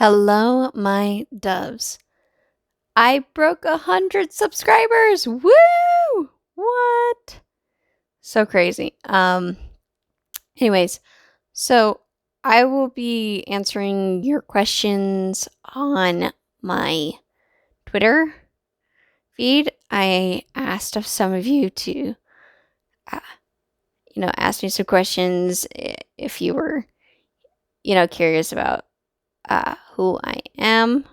Hello, my doves. I broke 100 subscribers. Woo! What? So crazy. Anyways, so I will be answering your questions on my Twitter feed. I asked of some of you to, uh, ask me some questions if you were, curious about who I am.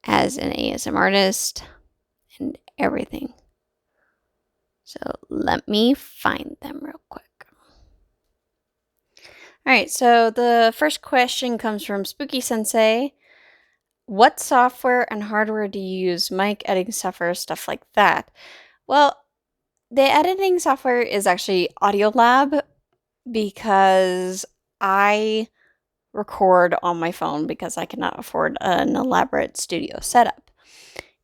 As an ASM artist and everything. So let me find them real quick. All right, so the first question comes from Spooky Sensei. What software and hardware do you use? Mic, editing software, stuff like that. Well, the editing software is actually Audiolab because I record on my phone because I cannot afford an elaborate studio setup.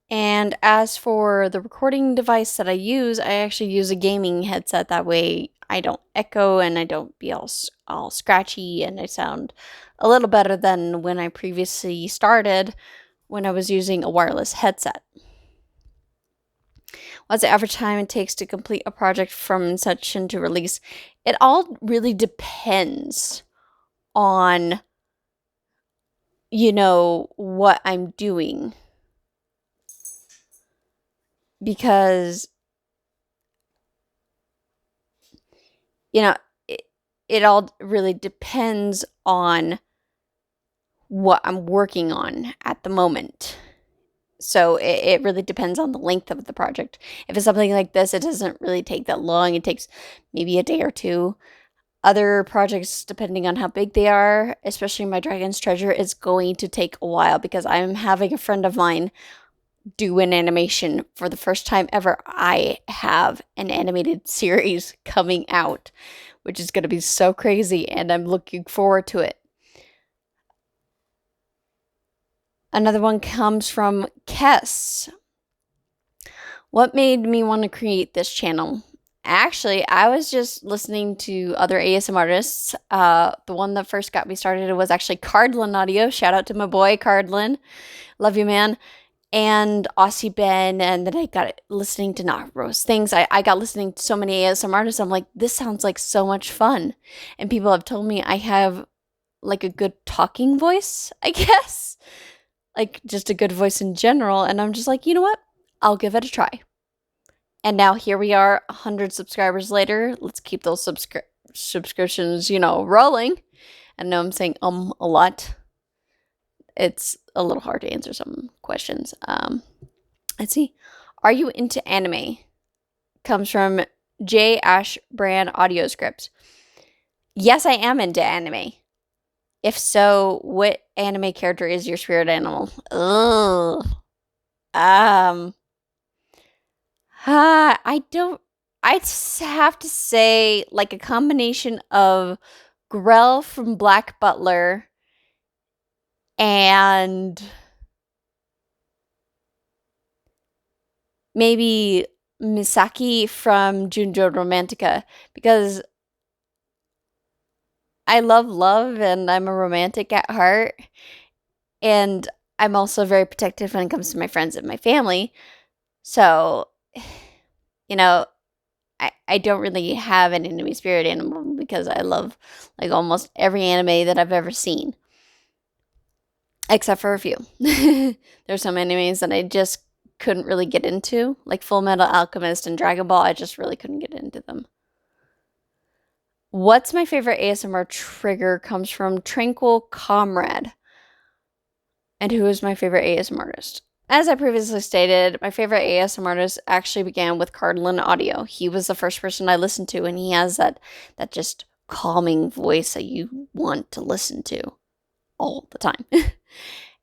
And as for the recording device that I use, I actually use a gaming headset. That way I don't echo and I don't be all scratchy, and I sound a little better than when I previously started when I was using a wireless headset. What's the average time it takes to complete a project from inception to release? It all really depends on, what I'm doing. Because it all really depends on what I'm working on at the moment. So it really depends on the length of the project. If it's something like this, it doesn't really take that long. It takes maybe a day or two. Other projects, depending on how big they are, especially my Dragon's Treasure, is going to take a while because I'm having a friend of mine do an animation for the first time ever. I have an animated series coming out, which is going to be so crazy, and I'm looking forward to it. Another one comes from Kess. What made me want to create this channel? Actually, I was just listening to other ASM artists. The one that first got me started was actually Cardlin Audio. Shout out to my boy, Cardlin. Love you, man. And Aussie Ben, and then I got listening to Not Rose Things. I got listening to so many ASM artists. I'm like, this sounds like so much fun. And people have told me I have like a good talking voice, I guess. Like just a good voice in general. And I'm just like, you know what? I'll give it a try. And now here we are, 100 subscribers later. Let's keep those subscriptions, rolling. I know I'm saying a lot. It's a little hard to answer some questions. Let's see. Are you into anime? Comes from J. Ash Brand Audio Script. Yes, I am into anime. If so, what anime character is your spirit animal? Ugh. I just have to say, like, a combination of Grell from Black Butler and maybe Misaki from Junjo Romantica, because I love love and I'm a romantic at heart, and I'm also very protective when it comes to my friends and my family. So, I don't really have an enemy spirit animal because I love like almost every anime that I've ever seen. Except for a few. There's some animes that I just couldn't really get into, like Full Metal Alchemist and Dragon Ball. I just really couldn't get into them. What's my favorite ASMR trigger? Comes from Tranquil Comrade. And who is my favorite ASMR artist? As I previously stated, my favorite ASMR artist actually began with Cardlin Audio. He was the first person I listened to, and he has that just calming voice that you want to listen to all the time.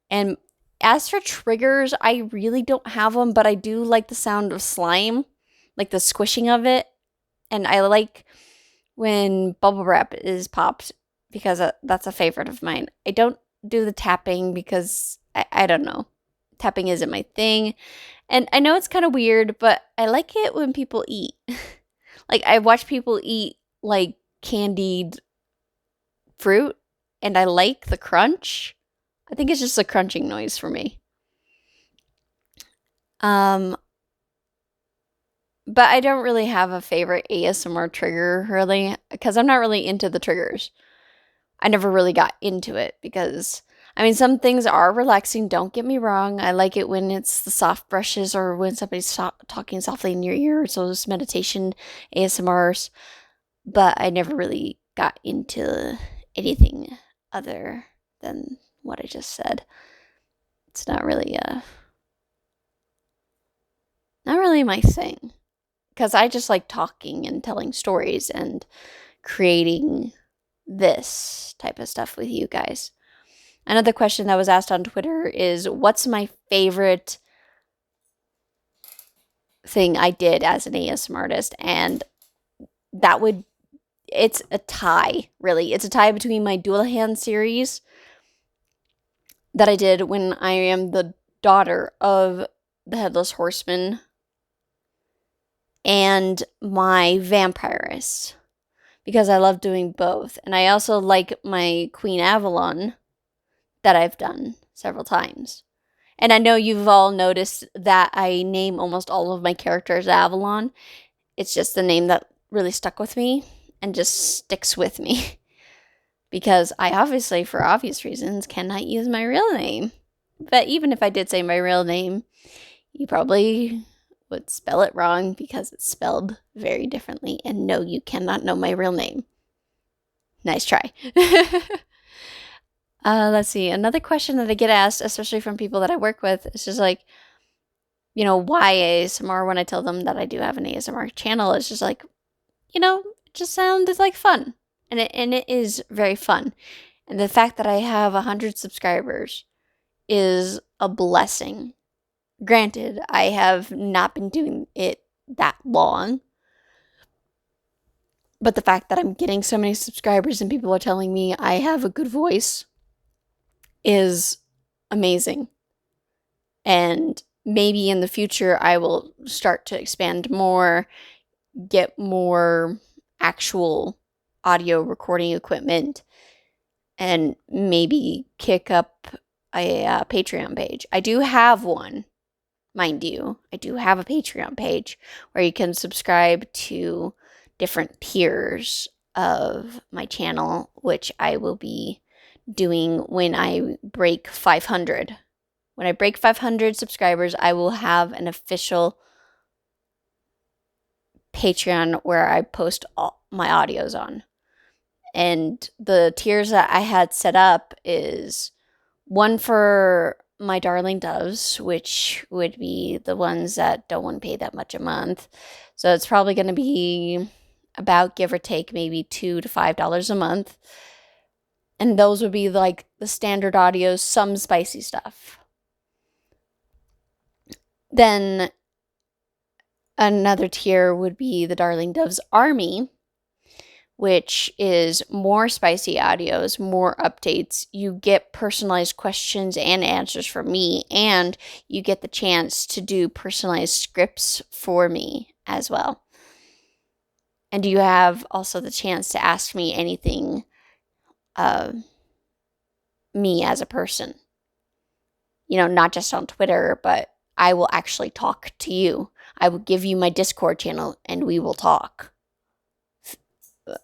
And as for triggers, I really don't have them, but I do like the sound of slime, like the squishing of it. And I like when bubble wrap is popped because that's a favorite of mine. I don't do the tapping because I don't know. Tapping isn't my thing. And I know it's kind of weird, but I like it when people eat. Like I watch people eat like candied fruit and I like the crunch. I think it's just a crunching noise for me. But I don't really have a favorite ASMR trigger, really, because I'm not really into the triggers. I never really got into it because, I mean, some things are relaxing, don't get me wrong. I like it when it's the soft brushes or when somebody's talking softly in your ear, so those meditation ASMRs, but I never really got into anything other than what I just said. It's not really my thing, because I just like talking and telling stories and creating this type of stuff with you guys. Another question that was asked on Twitter is, what's my favorite thing I did as an ASMR artist? And it's a tie, really. It's a tie between my Dualahan series that I did when I am the daughter of the Headless Horseman and my Vampiress, because I love doing both. And I also like my Queen Avalon that I've done several times. And I know you've all noticed that I name almost all of my characters Avalon. It's just the name that really stuck with me and just sticks with me. Because I obviously, for obvious reasons, cannot use my real name. But even if I did say my real name, you probably would spell it wrong because it's spelled very differently. And no, you cannot know my real name. Nice try. Let's see. Another question that I get asked, especially from people that I work with, is just like, why ASMR when I tell them that I do have an ASMR channel. It's just like, it just sounded like fun. And it is very fun. And the fact that I have 100 subscribers is a blessing. Granted, I have not been doing it that long. But the fact that I'm getting so many subscribers and people are telling me I have a good voice is amazing. And maybe in the future I will start to expand more, get more actual audio recording equipment, and maybe kick up a Patreon page. I do have one, mind you. I do have a Patreon page where you can subscribe to different tiers of my channel, which I will be doing when I break 500. When I break 500 subscribers, I will have an official Patreon where I post all my audios on. And the tiers that I had set up is one for my darling doves, which would be the ones that don't want to pay that much a month. So it's probably going to be about, give or take, maybe $2 to $5 a month. And those would be like the standard audios, some spicy stuff. Then another tier would be the Darling Doves Army, which is more spicy audios, more updates. You get personalized questions and answers from me, and you get the chance to do personalized scripts for me as well. And you have also the chance to ask me anything, me as a person. Not just on Twitter, but I will actually talk to you. I will give you my Discord channel and we will talk.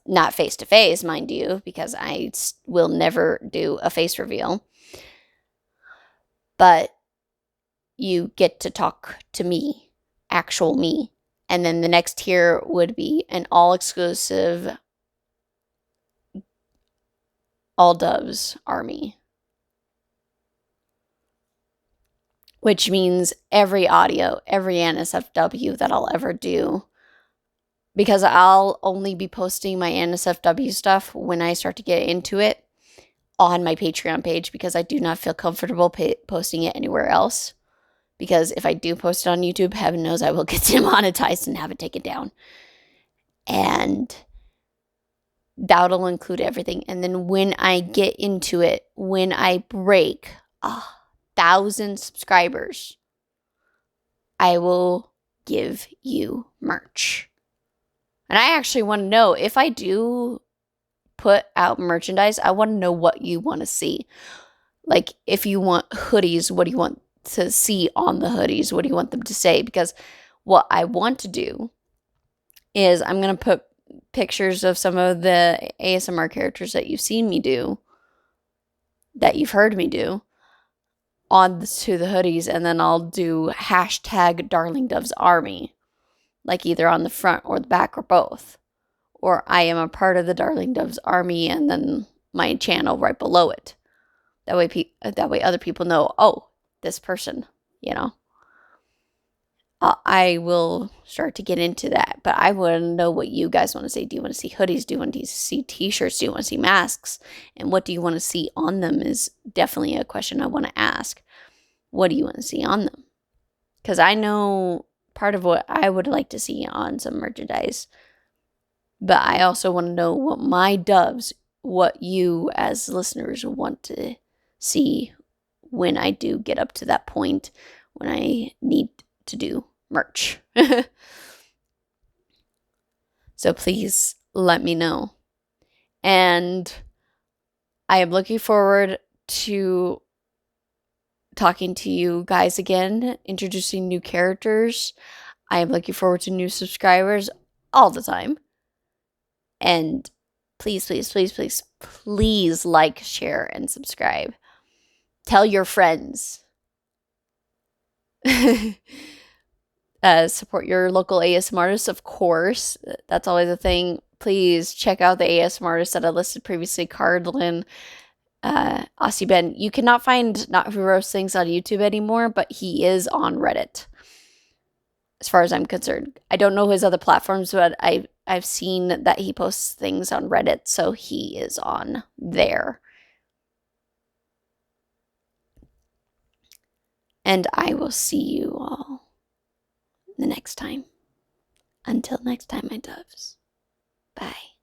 Not face to face, mind you, because I will never do a face reveal. But you get to talk to me, actual me. And then the next tier would be an all-exclusive All Doves Army. Which means every audio, every NSFW that I'll ever do, because I'll only be posting my NSFW stuff when I start to get into it on my Patreon page, because I do not feel comfortable posting it anywhere else. Because if I do post it on YouTube, heaven knows I will get demonetized and have it taken down. And that'll include everything. And then when I get into it, when I break 1,000 subscribers, I will give you merch. And I actually want to know, if I do put out merchandise, I want to know what you want to see. Like, if you want hoodies, what do you want to see on the hoodies? What do you want them to say? Because what I want to do is I'm going to put pictures of some of the ASMR characters that you've seen me do, that you've heard me do, to the hoodies, and then I'll do hashtag Darling Doves Army, like either on the front or the back or both. Or I am a part of the Darling Doves Army, and then my channel right below it. That way other people know, oh, this person, you know. I will start to get into that, but I want to know what you guys want to see. Do you want to see hoodies? Do you want to see t-shirts? Do you want to see masks? And what do you want to see on them is definitely a question I want to ask. What do you want to see on them? Because I know part of what I would like to see on some merchandise, but I also want to know what my doves, what you as listeners want to see when I do get up to that point when I need to do merch. So please let me know. And I am looking forward to talking to you guys again, introducing new characters. I am looking forward to new subscribers all the time. And please, please, please, please, please like, share, and subscribe. Tell your friends. Support your local ASMR artists, of course. That's always a thing. Please check out the ASMR artists that I listed previously, Cardlin, Aussie Ben. You cannot find Not Who Roast Things on YouTube anymore, but he is on Reddit, as far as I'm concerned. I don't know his other platforms, but I've seen that he posts things on Reddit, so he is on there. And I will see you all the next time. Until next time, my doves. Bye.